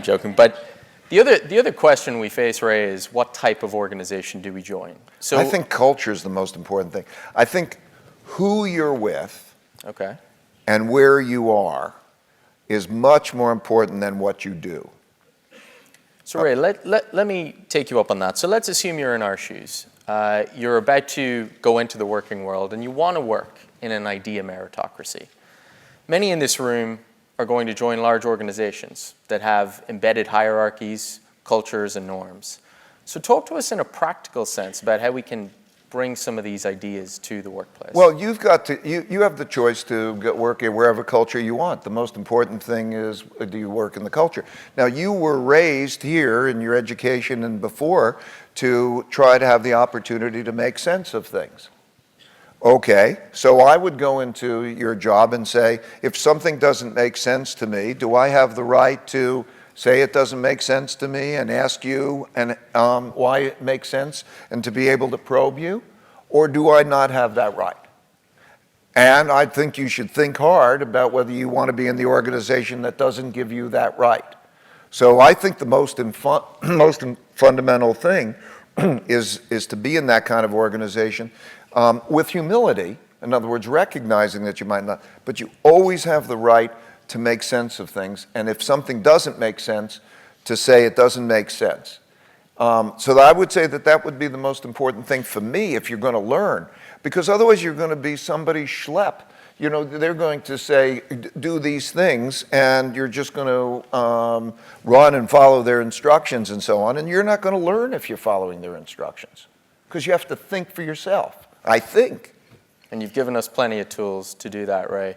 joking. But the other question we face, Ray, is what type of organization do we join? So I think culture is the most important thing. I think who you're with and where you are is much more important than what you do. So Ray, let me take you up on that. So let's assume you're in our shoes. You're about to go into the working world and you want to work in an idea meritocracy. Many in this room are going to join large organizations that have embedded hierarchies, cultures, and norms. So talk to us in a practical sense about how we can bring some of these ideas to the workplace. Well, you have the choice to work in wherever culture you want. The most important thing is, do you work in the culture? Now, you were raised here in your education and before to try to have the opportunity to make sense of things. Okay, so I would go into your job and say, if something doesn't make sense to me, do I have the right to say it doesn't make sense to me and ask you why it makes sense and to be able to probe you? Or do I not have that right? And I think you should think hard about whether you want to be in the organization that doesn't give you that right. So I think the most fundamental thing is to be in that kind of organization with humility. In other words, recognizing that you might not, but you always have the right to make sense of things. And if something doesn't make sense, to say it doesn't make sense. So I would say that that would be the most important thing for me if you're going to learn. Because otherwise you're going to be somebody schlep. You know, they're going to say, do these things, and you're just going to run and follow their instructions and so on. And you're not going to learn if you're following their instructions. Because you have to think for yourself, I think. And you've given us plenty of tools to do that, Ray.